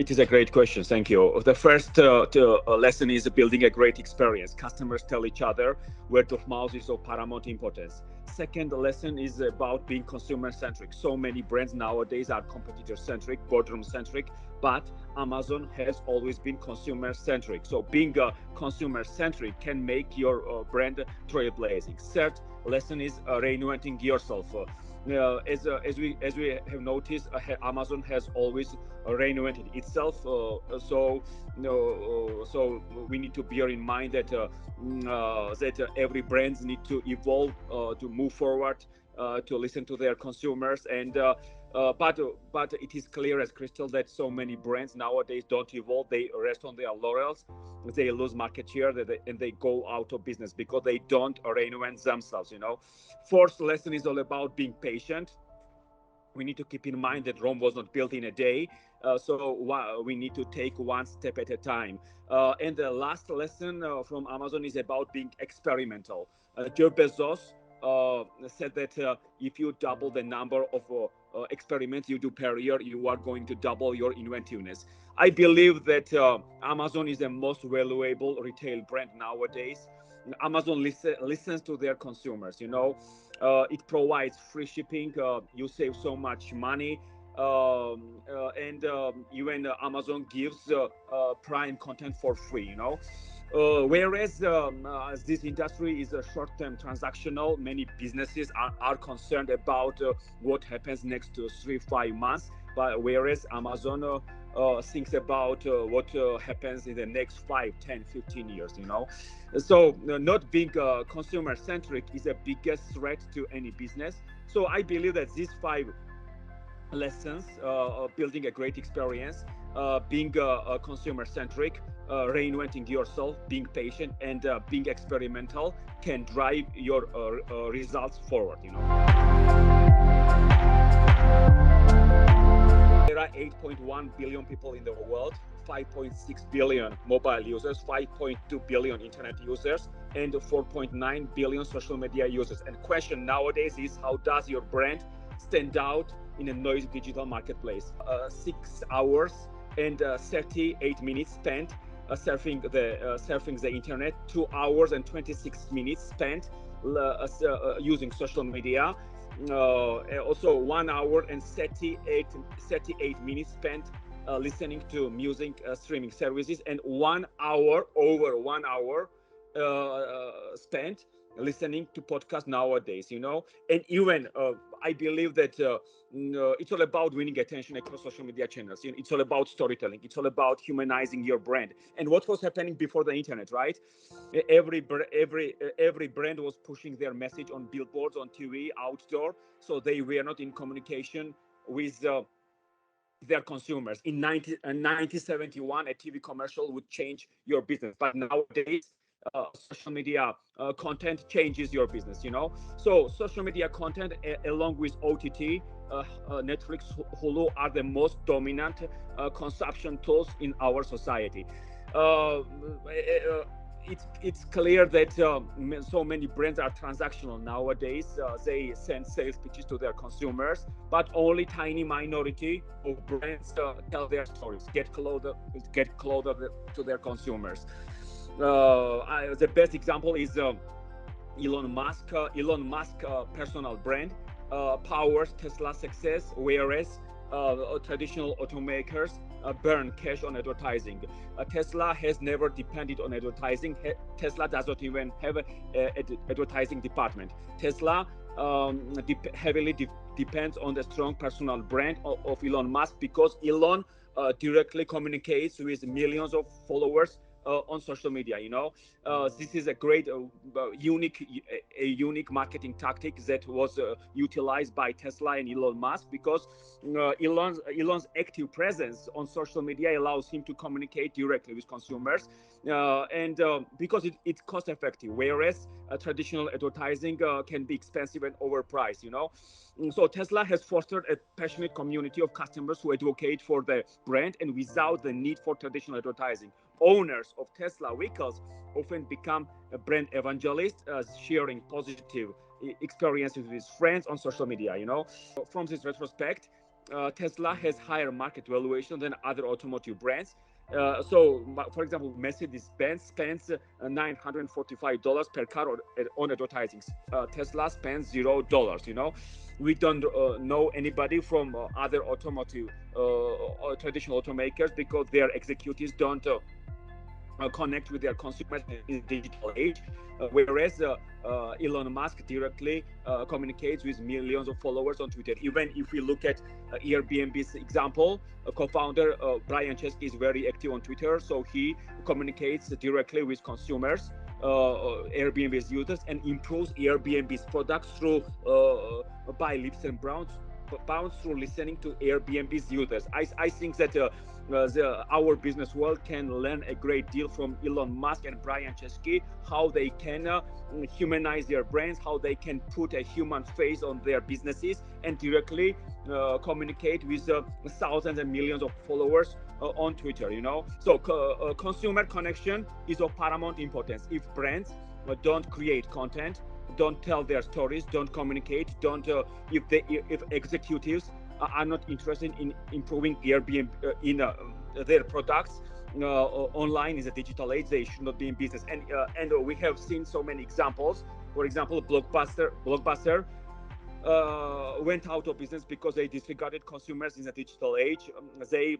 It is a great question. Thank you. The first lesson is building a great experience. Customers tell each other word of mouth is of paramount importance. Second lesson is about being consumer centric. So many brands nowadays are competitor centric, boardroom centric, but Amazon has always been consumer centric. So being consumer centric can make your brand trailblazing. Third lesson is reinventing yourself. As we have noticed, Amazon has always reinvented itself. So we need to bear in mind that every brands need to evolve, to move forward, to listen to their consumers, and but it is clear as crystal that so many brands nowadays don't evolve. They rest on their laurels. They lose market share, and they go out of business because they don't reinvent themselves. Fourth lesson is all about being patient. We need to keep in mind that Rome was not built in a day, so we need to take one step at a time. And the last lesson from Amazon is about being experimental. Jeff Bezos said that if you double the number of experiments you do per year, you are going to double your inventiveness. I believe that Amazon is the most valuable retail brand nowadays. Amazon listens to their consumers. It provides free shipping. You save so much money. And even Amazon gives prime content for free. Whereas this industry is a short-term transactional, many businesses are concerned about what happens next 3-5 months. But whereas Amazon thinks about what happens in the next 5, 10, 15 years. So not being consumer centric is the biggest threat to any business. So I believe that these 5 lessons, building a great experience, being consumer centric, reinventing yourself, being patient, and being experimental can drive your results forward. There are 8.1 billion people in the world, 5.6 billion mobile users, 5.2 billion internet users, and 4.9 billion social media users. And question nowadays is, how does your brand stand out in a noisy digital marketplace? 6 hours and 38 minutes spent surfing the internet, 2 hours and 26 minutes spent using social media. Also 1 hour and 38 minutes spent listening to music streaming services, and over 1 hour spent listening to podcasts nowadays. And even I believe that it's all about winning attention across social media channels. It's all about storytelling. It's all about humanizing your brand. And what was happening before the internet, right? Every brand was pushing their message on billboards, on TV, outdoor, so they were not in communication with their consumers. In 1971, a TV commercial would change your business, but nowadays social media content changes your business. So social media content, along with OTT, Netflix, Hulu, are the most dominant consumption tools in our society. It's clear that so many brands are transactional nowadays. They send sales pitches to their consumers, but only tiny minority of brands tell their stories, get closer to their consumers. The best example is Elon Musk. Personal brand powers Tesla's success, whereas traditional automakers burn cash on advertising. Tesla has never depended on advertising. Tesla does not even have an advertising department. Tesla heavily depends on the strong personal brand of Elon Musk, because Elon directly communicates with millions of followers on social media. This is a great unique marketing tactic that was utilized by Tesla and Elon Musk, because Elon's active presence on social media allows him to communicate directly with consumers, and because it's cost effective, whereas traditional advertising can be expensive and overpriced. So Tesla has fostered a passionate community of customers who advocate for the brand, and without the need for traditional advertising. Owners of Tesla vehicles often become a brand evangelist, sharing positive experiences with friends on social media. From this retrospect, Tesla has higher market valuation than other automotive brands. So, for example, Mercedes-Benz spends $945 per car on advertising. Tesla spends $0. We don't know anybody from other automotive traditional automakers because their executives don't connect with their consumers in the digital age, whereas Elon Musk directly communicates with millions of followers on Twitter. Even if we look at Airbnb's example, co-founder Brian Chesky is very active on Twitter, so he communicates directly with consumers, Airbnb's users, and improves Airbnb's products through by leaps and bounds through listening to Airbnb's users. I think that our business world can learn a great deal from Elon Musk and Brian Chesky, how they can humanize their brands, how they can put a human face on their businesses and directly communicate with thousands and millions of followers on Twitter. So consumer connection is of paramount importance. If brands don't create content, don't tell their stories, don't communicate, don't if executives are not interested in improving Airbnb in their products online is a digital age, they should not be in business. And we have seen so many examples. For example, Blockbuster went out of business because they disregarded consumers in the digital age. They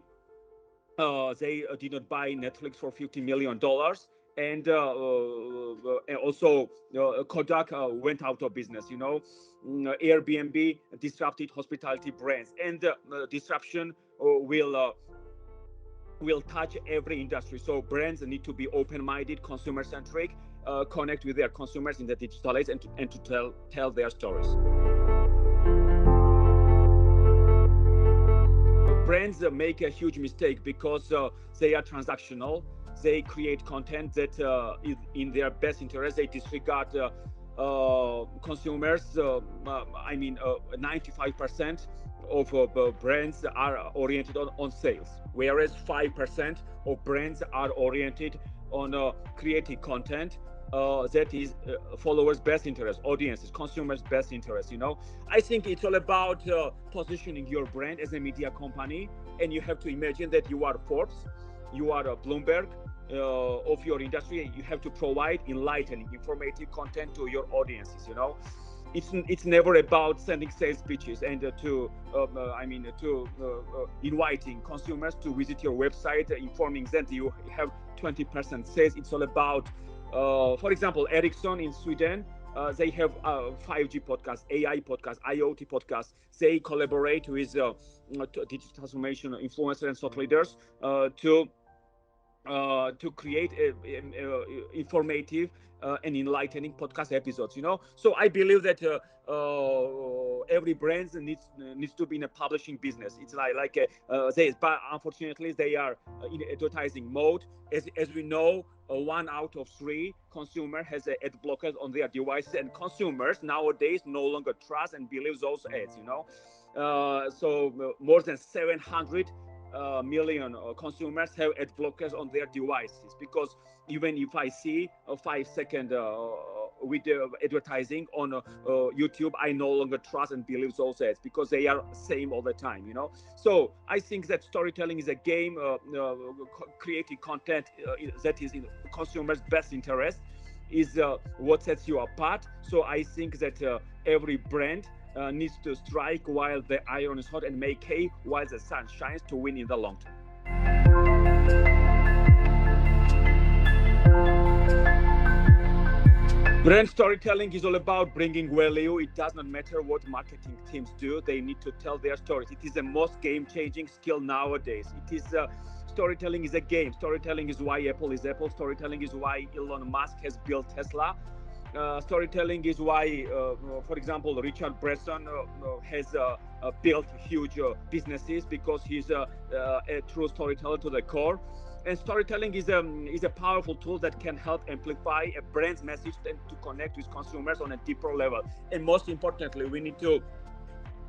did not buy Netflix for $50 million, and also Kodak went out of business. Airbnb disrupted hospitality brands, and disruption will touch every industry. So brands need to be open-minded, consumer-centric, connect with their consumers in the digital age, and to tell their stories. Brands make a huge mistake because they are transactional. They create content that is in their best interest. They disregard consumers. 95% of brands are oriented on sales, whereas 5% of brands are oriented on creating content that is followers' best interest, audiences, consumers' best interest. I think it's all about positioning your brand as a media company, and you have to imagine that you are Forbes, you are a Bloomberg of your industry. You have to provide enlightening, informative content to your audiences. It's never about sending sales pitches and inviting consumers to visit your website, informing them that you have 20% sales. It's all about, for example, Ericsson in Sweden. They have 5G podcasts, AI podcasts, IoT podcasts. They collaborate with digital transformation influencers and thought leaders to create informative and enlightening podcast episodes. So I believe that every brand needs to be in a publishing business. It's but unfortunately they are in advertising mode. As we know, 1 out of 3 consumer has ad blockers on their devices, and consumers nowadays no longer trust and believe those ads. So more than 700 million consumers have ad blockers on their devices, because even if I see a 5-second with advertising on YouTube, I no longer trust and believe those ads because they are same all the time. So I think that storytelling is a game. Creating content that is in consumers' best interest is what sets you apart. So I think that every brand needs to strike while the iron is hot and make hay while the sun shines to win in the long term. Brand storytelling is all about bringing value. It does not matter what marketing teams do. They need to tell their stories. It is the most game-changing skill nowadays. Storytelling is a game. Storytelling is why Apple is Apple. Storytelling is why Elon Musk has built Tesla. Storytelling is why, for example, Richard Branson has built huge businesses, because he's a true storyteller to the core. And storytelling is a powerful tool that can help amplify a brand's message and to connect with consumers on a deeper level. And most importantly, we need to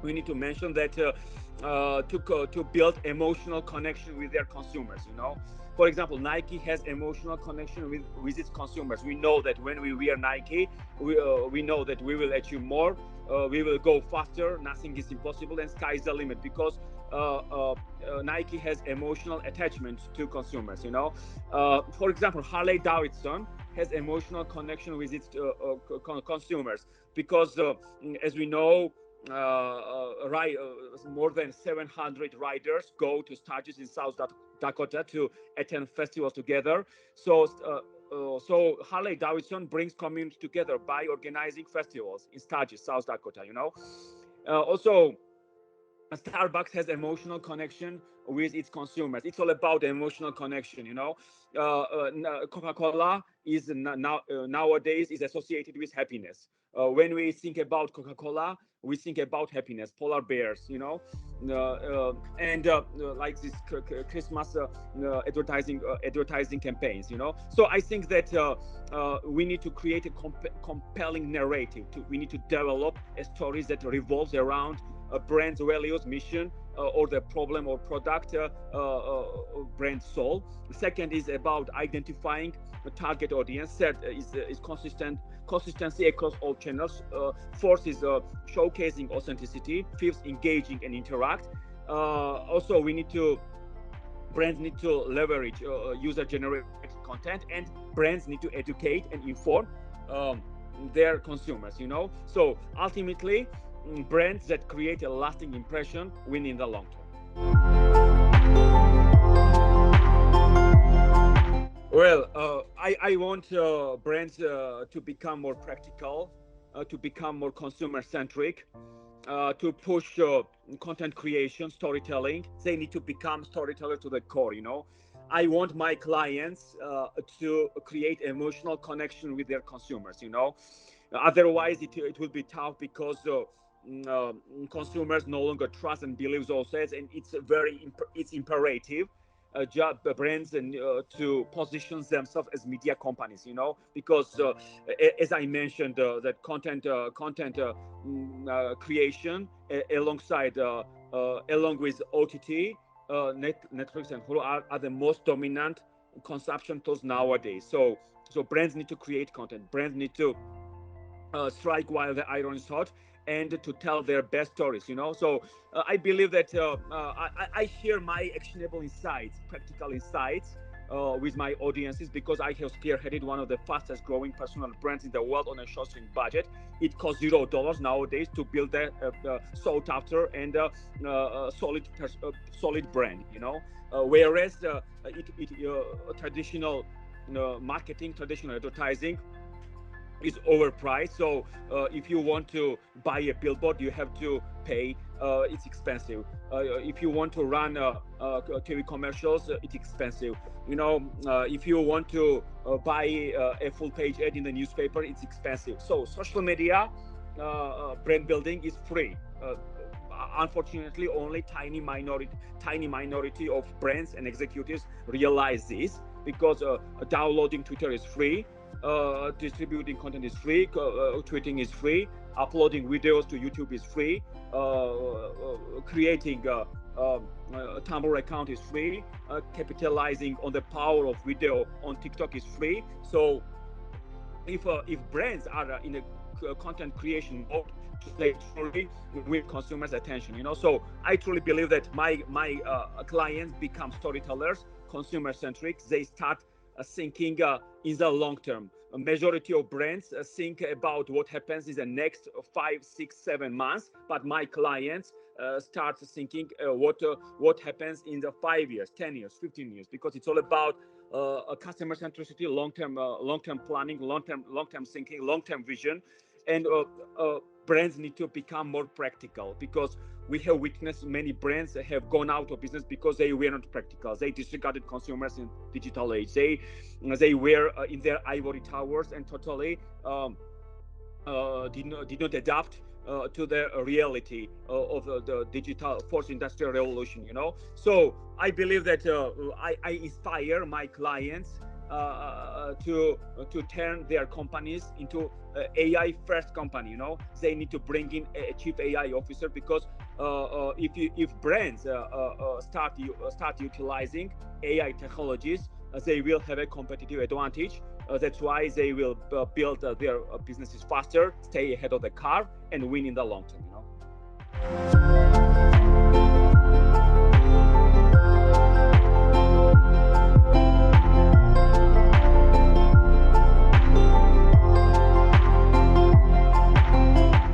we need to mention that to build emotional connection with their consumers. For example, Nike has emotional connection with its consumers. We know that when we wear Nike, we know that we will achieve more, we will go faster, nothing is impossible, and sky is the limit, because Nike has emotional attachment to consumers. For example, Harley Davidson has emotional connection with its consumers, because as we know, more than 700 riders go to stages in South Dakota to attend festivals together. So Harley Davidson brings community together by organizing festivals in Sturgis, South Dakota. Also, Starbucks has emotional connection with its consumers. It's all about emotional connection. Coca-Cola is nowadays is associated with happiness. When we think about Coca-Cola, we think about happiness, polar bears, and like this Christmas advertising campaigns. So I think that we need to create a compelling narrative. We need to develop stories that revolves around a brand's values, mission, or the problem or product brand solve. Second is about identifying the target audience. Third is consistency across all channels. Fourth is showcasing authenticity. Fifth, engaging and interact. Also, brands need to leverage user-generated content, and brands need to educate and inform um, their consumers. So ultimately, brands that create a lasting impression win in the long term. Well, I want brands to become more practical, to become more consumer centric, to push content creation, storytelling. They need to become storyteller to the core. I want my clients to create emotional connection with their consumers. Otherwise, it will be tough, because consumers no longer trust and believe those ads, and it's imperative brands and to position themselves as media companies, because as I mentioned, that content creation alongside along with OTT, Netflix and Hulu are the most dominant consumption tools nowadays. So brands need to create content. Brands need to strike while the iron is hot, and to tell their best stories. So I believe that I share my actionable insights, practical insights, with my audiences, because I have spearheaded one of the fastest growing personal brands in the world on a shoestring budget. It costs $0 nowadays to build a sought after and solid brand. Whereas traditional marketing, traditional advertising is overpriced. So if you want to buy a billboard, you have to pay. It's expensive. If you want to run TV commercials, it's expensive. If you want to buy a full page ad in the newspaper, it's expensive. So social media brand building is free. Unfortunately, only tiny minority of brands and executives realize this, because downloading Twitter is free, distributing content is free, tweeting is free, uploading videos to YouTube is free, creating a Tumblr account is free, capitalizing on the power of video on TikTok is free. So if brands are in a content creation mode, they truly win consumers' attention. So I truly believe that my clients become storytellers, consumer centric. They start thinking in the long term. A majority of brands think about what happens in the next 5, 6, 7 months, but my clients start thinking what happens in the 5 years, 10 years, 15 years, because it's all about customer centricity, long-term planning, long-term thinking, long-term vision. And brands need to become more practical, because we have witnessed many brands have gone out of business because they were not practical. They disregarded consumers in digital age. They were in their ivory towers and totally did not adapt to the reality of the digital fourth industrial revolution. So I believe that I inspire my clients to turn their companies into AI first company. They need to bring in a chief AI officer, because if brands start utilizing AI technologies, they will have a competitive advantage. That's why they will build their businesses faster, stay ahead of the curve, and win in the long term.